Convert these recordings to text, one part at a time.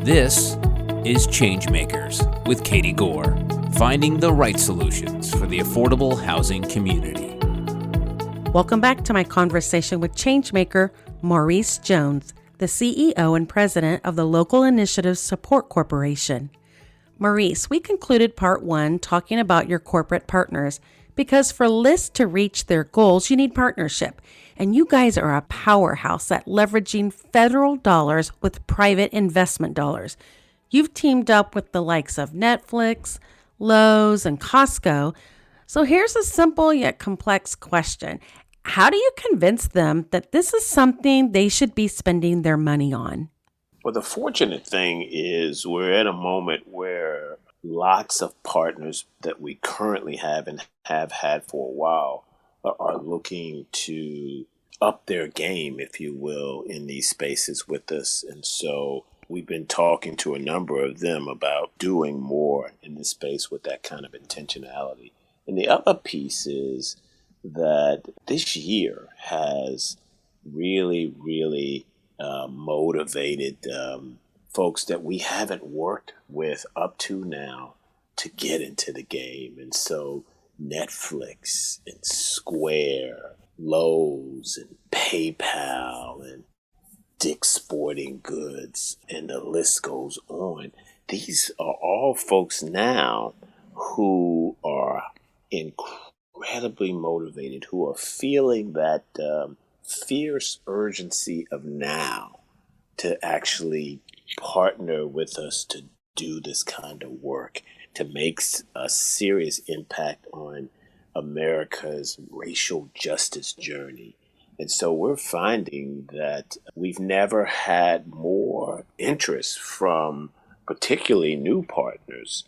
This is ChangeMakers with Katie Gore, finding the right solutions for the affordable housing community. Welcome back to my conversation with ChangeMaker, Maurice Jones, the CEO and president of the Local Initiatives Support Corporation. Maurice, we concluded part one talking about your corporate partners because for LISC to reach their goals, you need partnership. And you guys are a powerhouse at leveraging federal dollars with private investment dollars. You've teamed up with the likes of Netflix, Lowe's, and Costco. So here's a simple yet complex question. How do you convince them that this is something they should be spending their money on? Well, the fortunate thing is we're at a moment where lots of partners that we currently have and have had for a while are looking to up their game, if you will, in these spaces with us. And so we've been talking to a number of them about doing more in this space with that kind of intentionality. And the other piece is that this year has really motivated folks that we haven't worked with up to now to get into the game. And so Netflix and Square, Lowe's and PayPal and Dick's Sporting Goods, and the list goes on. These are all folks now who are incredibly motivated, who are feeling that fierce urgency of now to actually partner with us to do this kind of work, to make a serious impact on America's racial justice journey. And so we're finding that we've never had more interest from particularly new partners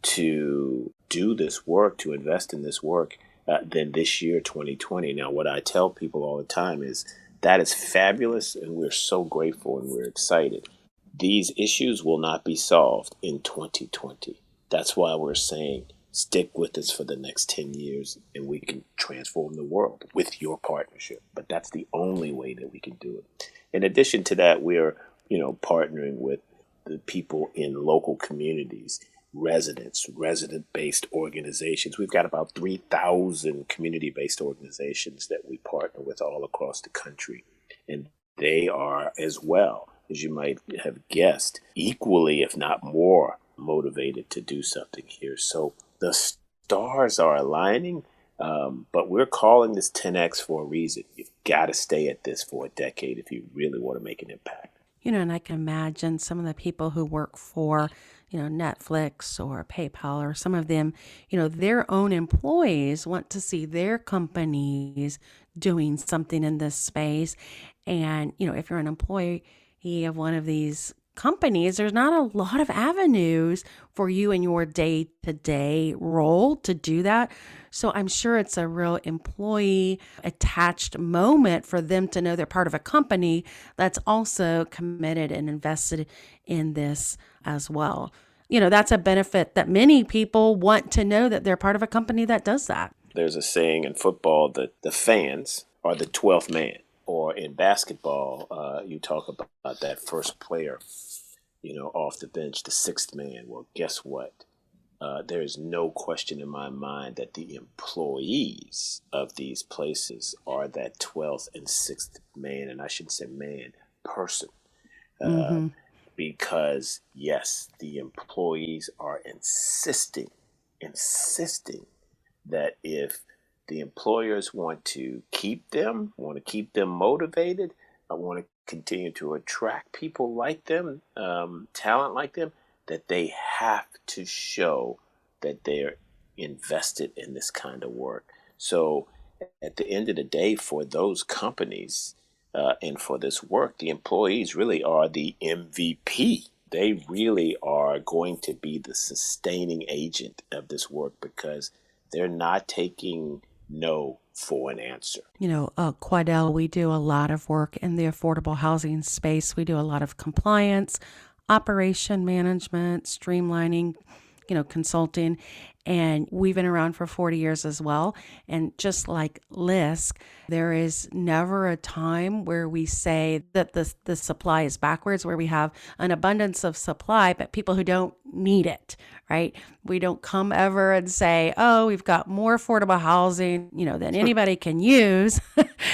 to do this work, to invest in this work than this year, 2020. Now, what I tell people all the time is that is fabulous, and we're so grateful and we're excited. These issues will not be solved in 2020. That's why we're saying stick with us for the next 10 years and we can transform the world with your partnership. But that's the only way that we can do it. In addition to that, we're, partnering with the people in local communities, resident-based organizations. We've got about 3,000 community-based organizations that we partner with all across the country. And they are, as well, as you might have guessed, equally, if not more, motivated to do something here. So the stars are aligning, but we're calling this 10X for a reason. You've got to stay at this for a decade if you really want to make an impact. And I can imagine some of the people who work for, Netflix or PayPal or some of them, their own employees want to see their companies doing something in this space. And, if you're an employee of one of these companies, there's not a lot of avenues for you in your day-to-day role to do that. So I'm sure it's a real employee attached moment for them to know they're part of a company that's also committed and invested in this as well. That's a benefit that many people want to know that they're part of a company that does that. There's a saying in football that the fans are the 12th man. Or in basketball, you talk about that first player, off the bench, the sixth man. Well, guess what? There is no question in my mind that the employees of these places are that 12th and 6th man, and I shouldn't say man, person. Because, yes, the employees are insisting that if the employers want to keep them motivated, I want to continue to attract people like them, talent like them, that they have to show that they're invested in this kind of work. So at the end of the day, for those companies and for this work, the employees really are the MVP. They really are going to be the sustaining agent of this work because they're not taking no for an answer. Quadell, we do a lot of work in the affordable housing space. We do a lot of compliance, operation management, streamlining, consulting, and we've been around for 40 years as well. And just like LISC, there is never a time where we say that the supply is backwards, where we have an abundance of supply, but people who don't need it, right? We don't come ever and say, oh, we've got more affordable housing, than anybody can use.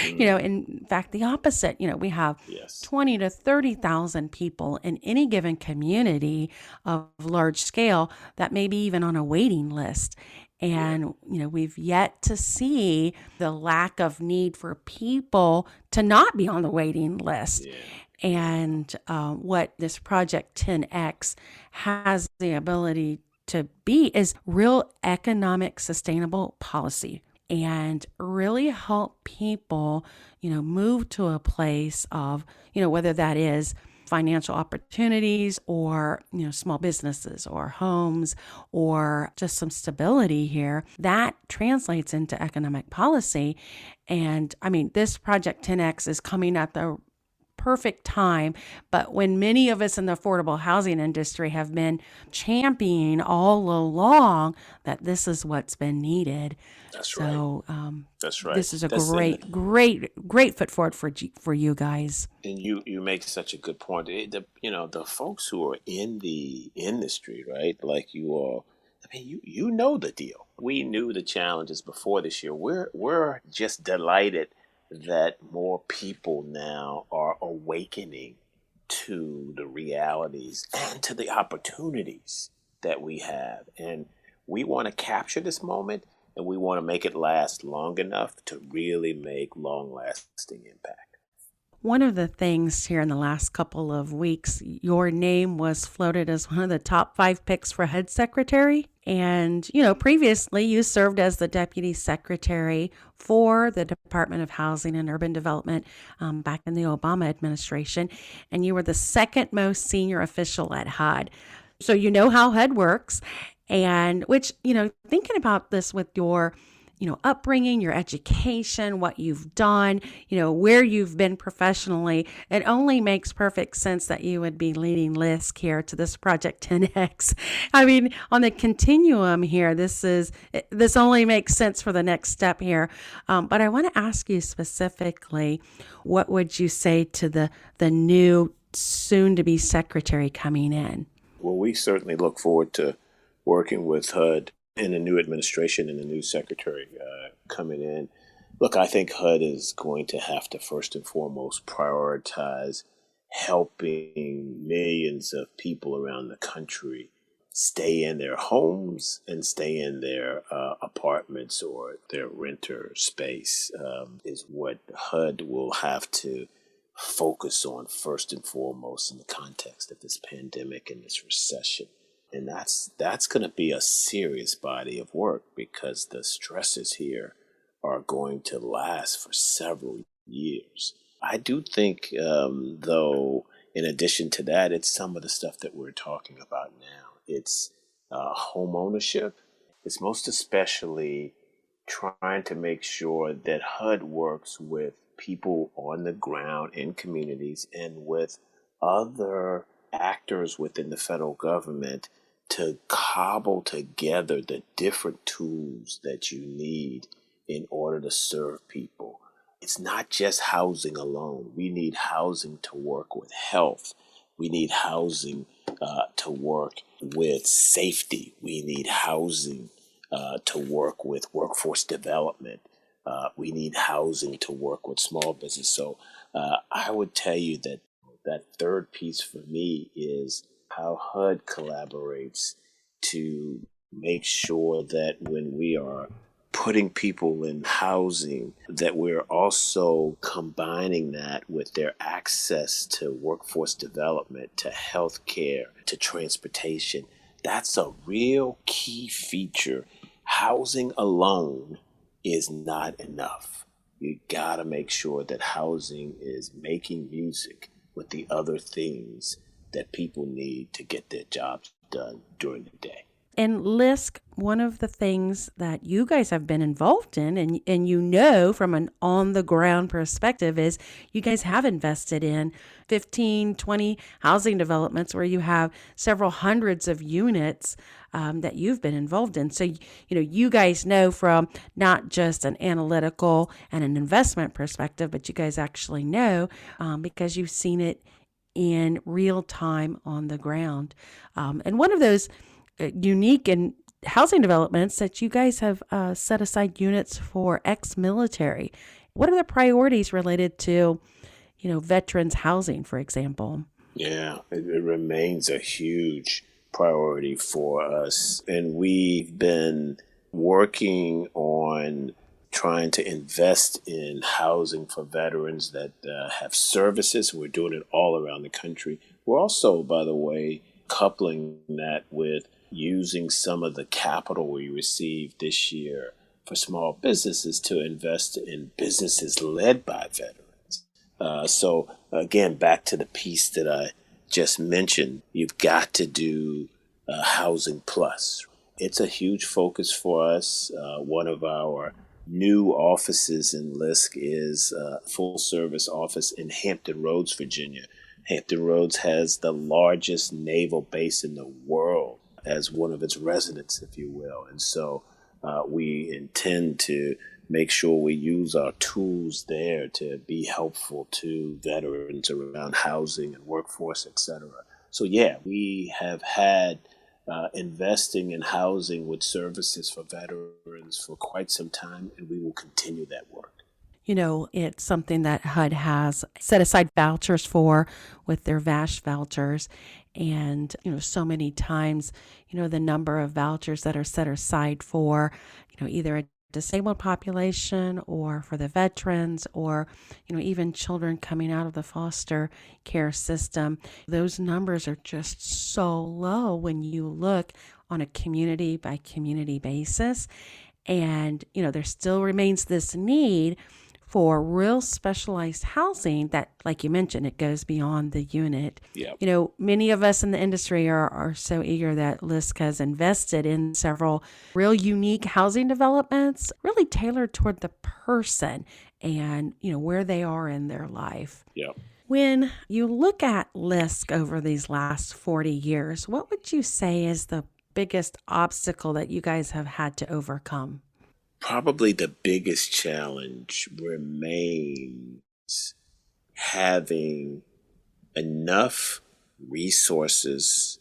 In fact, the opposite, we have Yes. 20 to 30,000 people in any given community of large scale that may be even on a waiting list. And, we've yet to see the lack of need for people to not be on the waiting list. Yeah. And what this Project 10X has the ability to be is real economic sustainable policy and really help people, move to a place of, whether that is financial opportunities or, small businesses or homes or just some stability here. That translates into economic policy. And I mean, this Project 10X is coming at the perfect time, but when many of us in the affordable housing industry have been championing all along that this is what's been needed. That's So That's right. this is a That's great foot forward for you guys. And you make such a good point. The folks who are in the industry, right? Like you all, I mean, you know the deal. We knew the challenges before this year. We're just delighted that more people now are awakening to the realities and to the opportunities that we have. And we want to capture this moment, and we want to make it last long enough to really make long-lasting impact. One of the things here in the last couple of weeks, your name was floated as one of the top 5 picks for HUD secretary. And, previously you served as the deputy secretary for the Department of Housing and Urban Development back in the Obama administration. And you were the second most senior official at HUD. So you know how HUD works. And which, thinking about this with your upbringing, your education, what you've done, where you've been professionally, it only makes perfect sense that you would be leading LISC here to this Project 10X. I mean, on the continuum here, this only makes sense for the next step here. But I want to ask you specifically, what would you say to the new soon-to-be secretary coming in? Well, we certainly look forward to working with HUD and the new administration and the new secretary coming in. Look, I think HUD is going to have to first and foremost prioritize helping millions of people around the country stay in their homes and stay in their apartments or their renter space is what HUD will have to focus on first and foremost in the context of this pandemic and this recession. And that's going to be a serious body of work because the stresses here are going to last for several years. I do think, though, in addition to that, it's some of the stuff that we're talking about now. It's home ownership. It's most especially trying to make sure that HUD works with people on the ground in communities and with other actors within the federal government to cobble together the different tools that you need in order to serve people. It's not just housing alone. We need housing to work with health. We need housing to work with safety. We need housing to work with workforce development. We need housing to work with small business. So I would tell you that third piece for me is how HUD collaborates to make sure that when we are putting people in housing, that we're also combining that with their access to workforce development, to health care, to transportation. That's a real key feature. Housing alone is not enough. You gotta make sure that housing is making music with the other things that people need to get their jobs done during the day. And LISC, one of the things that you guys have been involved in, and you know from an on the ground perspective, is you guys have invested in 15, 20 housing developments where you have several hundreds of units that you've been involved in. So, you guys know from not just an analytical and an investment perspective, but you guys actually know because you've seen it in real time on the ground. And one of those unique and housing developments that you guys have set aside units for ex-military. What are the priorities related to, veterans housing, for example? Yeah, it remains a huge priority for us. And we've been working on trying to invest in housing for veterans that have services. We're doing it all around the country. We're also, by the way, coupling that with using some of the capital we received this year for small businesses to invest in businesses led by veterans. So again, back to the piece that I just mentioned, you've got to do Housing Plus. It's a huge focus for us. One of our new offices in LISC is a full-service office in Hampton Roads, Virginia. Hampton Roads has the largest naval base in the world as one of its residents, if you will. And so we intend to make sure we use our tools there to be helpful to veterans around housing and workforce, et cetera. So yeah, we have had investing in housing with services for veterans for quite some time, and we will continue that work. It's something that HUD has set aside vouchers for with their VASH vouchers. And, so many times, the number of vouchers that are set aside for, either a disabled population or for the veterans or, even children coming out of the foster care system. Those numbers are just so low when you look on a community by community basis. And, there still remains this need for real specialized housing that, like you mentioned, it goes beyond the unit. Yep. Many of us in the industry are so eager that LISC has invested in several real unique housing developments, really tailored toward the person and, where they are in their life. Yep. When you look at LISC over these last 40 years, what would you say is the biggest obstacle that you guys have had to overcome? Probably the biggest challenge remains having enough resources,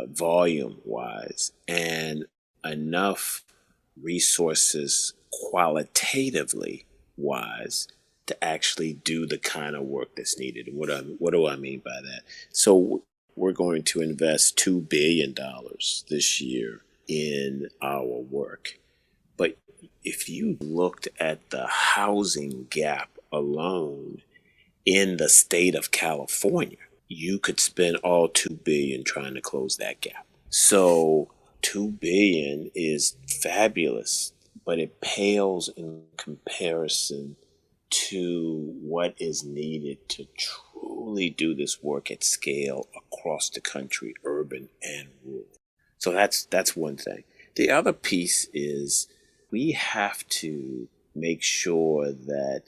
volume-wise, and enough resources qualitatively wise to actually do the kind of work that's needed. And what do I mean by that? So we're going to invest $2 billion this year in our work. But if you looked at the housing gap alone in the state of California, you could spend all $2 billion trying to close that gap. So $2 billion is fabulous, but it pales in comparison to what is needed to truly do this work at scale across the country, urban and rural. So that's one thing. The other piece is we have to make sure that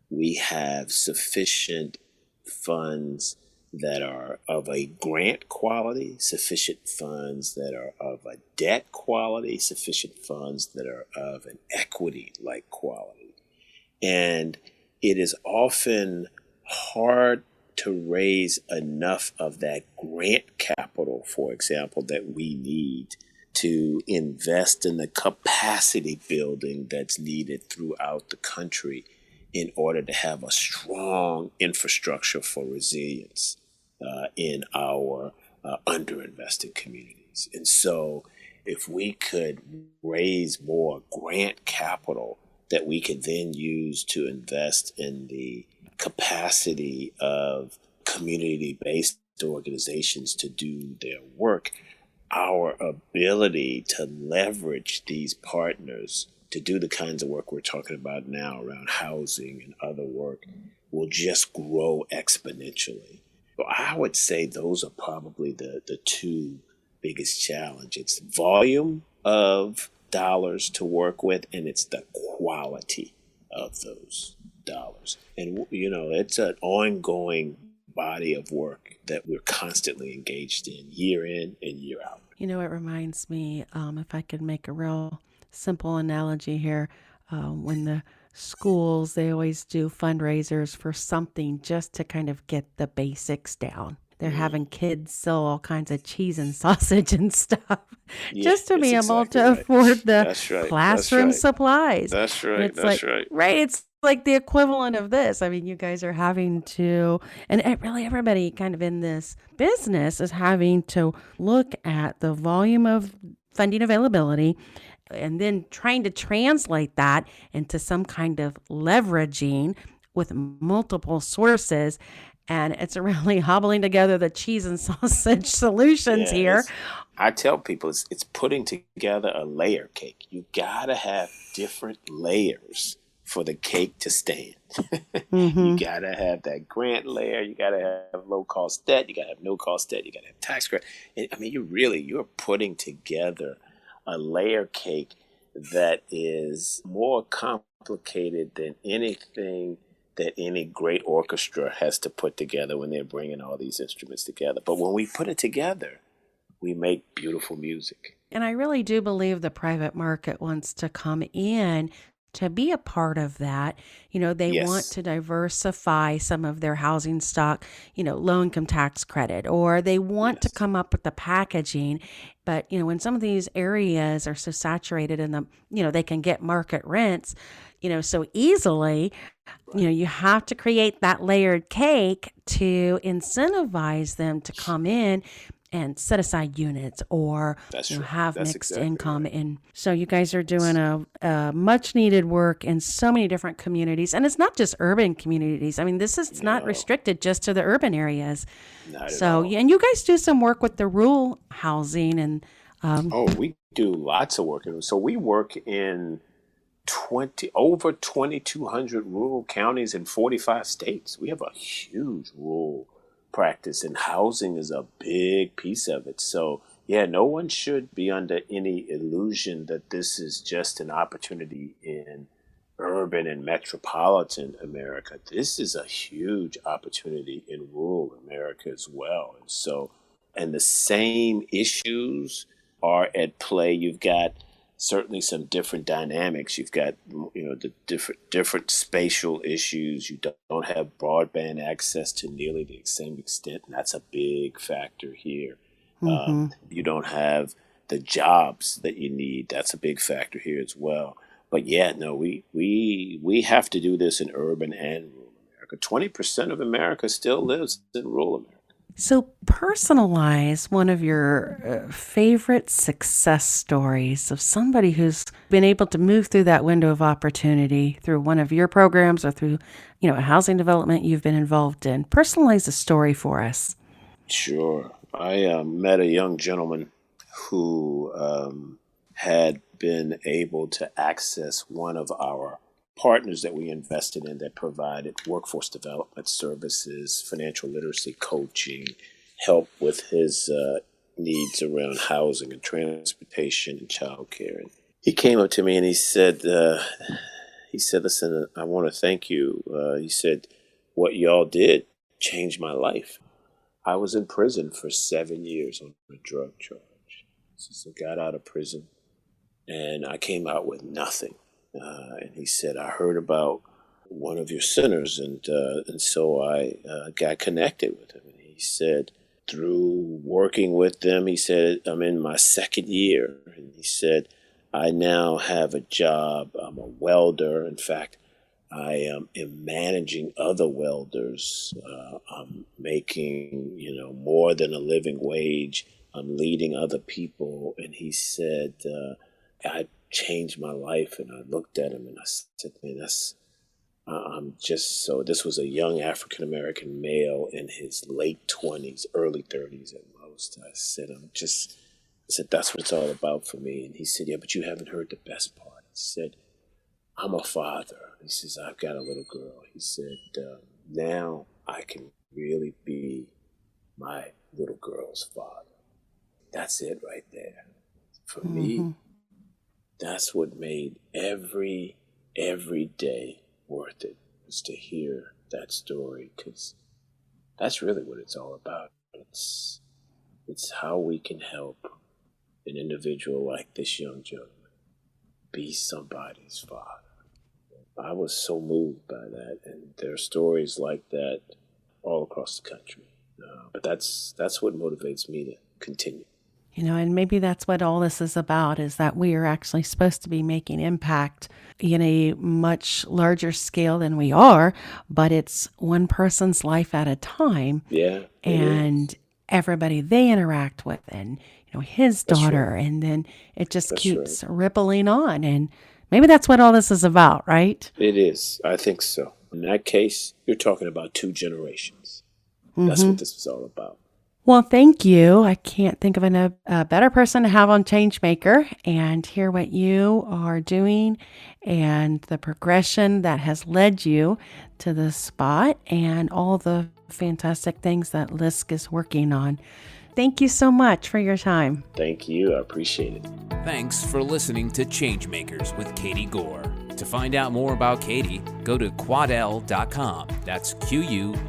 we have sufficient funds that are of a grant quality, sufficient funds that are of a debt quality, sufficient funds that are of an equity-like quality. And it is often hard to raise enough of that grant capital, for example, that we need to invest in the capacity building that's needed throughout the country in order to have a strong infrastructure for resilience in our underinvested communities. And so if we could raise more grant capital that we could then use to invest in the capacity of community-based organizations to do their work, our ability to leverage these partners to do the kinds of work we're talking about now around housing and other work will just grow exponentially. So I would say those are probably the two biggest challenge. It's volume of dollars to work with, and it's the quality of those dollars. And, it's an ongoing body of work that we're constantly engaged in and year out. It reminds me, if I could make a real simple analogy here, when the schools, they always do fundraisers for something just to kind of get the basics down. They're having kids sell all kinds of cheese and sausage and stuff Yeah, just to that's be able exactly to right. afford the That's right. That's classroom right. supplies. That's And right. it's That's like, right. right, it's like the equivalent of this. I mean, you guys are having to, and really everybody kind of in this business is having to look at the volume of funding availability and then trying to translate that into some kind of leveraging with multiple sources. And it's really hobbling together the cheese and sausage solutions Yeah, here. I tell people it's putting together a layer cake. You gotta have different layers for the cake to stand. You Mm-hmm. gotta have that grant layer. You gotta have low cost debt. You gotta have no cost debt. You gotta have tax credit. And, I mean, you're putting together a layer cake that is more complicated than anything that any great orchestra has to put together when they're bringing all these instruments together. But when we put it together, we make beautiful music. And I really do believe the private market wants to come in to be a part of that. They want Yes. to diversify some of their housing stock, low income tax credit, or they want to Yes. come up with the packaging. But, when some of these areas are so saturated in they can get market rents, so easily, you have to create that layered cake to incentivize them to come in and set aside units or That's right. have That's mixed exactly income. right. And so you guys are doing a much needed work in so many different communities. And it's not just urban communities. I mean, this is not No, restricted just to the urban areas. not at So, all. yeah, and you guys do some work with the rural housing and Oh, we do lots of work. So we work in over 2,200 rural counties in 45 states. We have a huge rural practice, and housing is a big piece of it. So, yeah, no one should be under any illusion that this is just an opportunity in urban and metropolitan America. This is a huge opportunity in rural America as well. And the same issues are at play. You've got certainly some different dynamics. You've got the different spatial issues. You don't have broadband access to nearly the same extent, and that's a big factor here. mm-hmm. You don't have the jobs that you need. That's a big factor here as well. But yeah, no, we have to do this in urban and rural America. 20% of America still lives in rural America. So, personalize one of your favorite success stories of somebody who's been able to move through that window of opportunity through one of your programs or through, a housing development you've been involved in. Personalize a story for us. Sure. I met a young gentleman who had been able to access one of our partners that we invested in that provided workforce development services, financial literacy coaching, help with his needs around housing and transportation and childcare. And he came up to me and he said, "Listen, I want to thank you." He said, "What y'all did changed my life. I was in prison for 7 years on a drug charge. So I got out of prison and I came out with nothing." And he said, "I heard about one of your centers, and so I got connected with him." And he said, through working with them, he said, "I'm in my second year." And he said, "I now have a job. I'm a welder. In fact, I am managing other welders. I'm making, more than a living wage. I'm leading other people." And he said, "I changed my life." And I looked at him and I said, "Man, I'm just so." This was a young African American male in his late 20s, early 30s at most. I said, "That's what it's all about for me." And he said, "Yeah, but you haven't heard the best part." He said, "I'm a father." He says, "I've got a little girl." He said, "Now I can really be my little girl's father." That's it right there. For me, that's what made every day worth it, was to hear that story, because that's really what it's all about. It's how we can help an individual like this young gentleman be somebody's father. I was so moved by that, and there are stories like that all across the country. But that's what motivates me to continue. And maybe that's what all this is about, is that we are actually supposed to be making impact in a much larger scale than we are, but it's one person's life at a time. Yeah. And everybody they interact with, and his daughter, right. And then it just keeps rippling on. And maybe that's what all this is about, right? It is. I think so. In that case, you're talking about 2 generations. That's what this is all about. Well, thank you. I can't think of a better person to have on ChangeMaker and hear what you are doing and the progression that has led you to this spot and all the fantastic things that LISC is working on. Thank you so much for your time. Thank you. I appreciate it. Thanks for listening to ChangeMakers with Katie Gore. To find out more about Katie, go to quadel.com. That's QUADEL.com.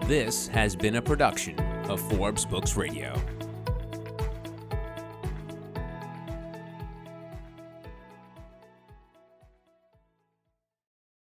This has been a production of Forbes Books Radio.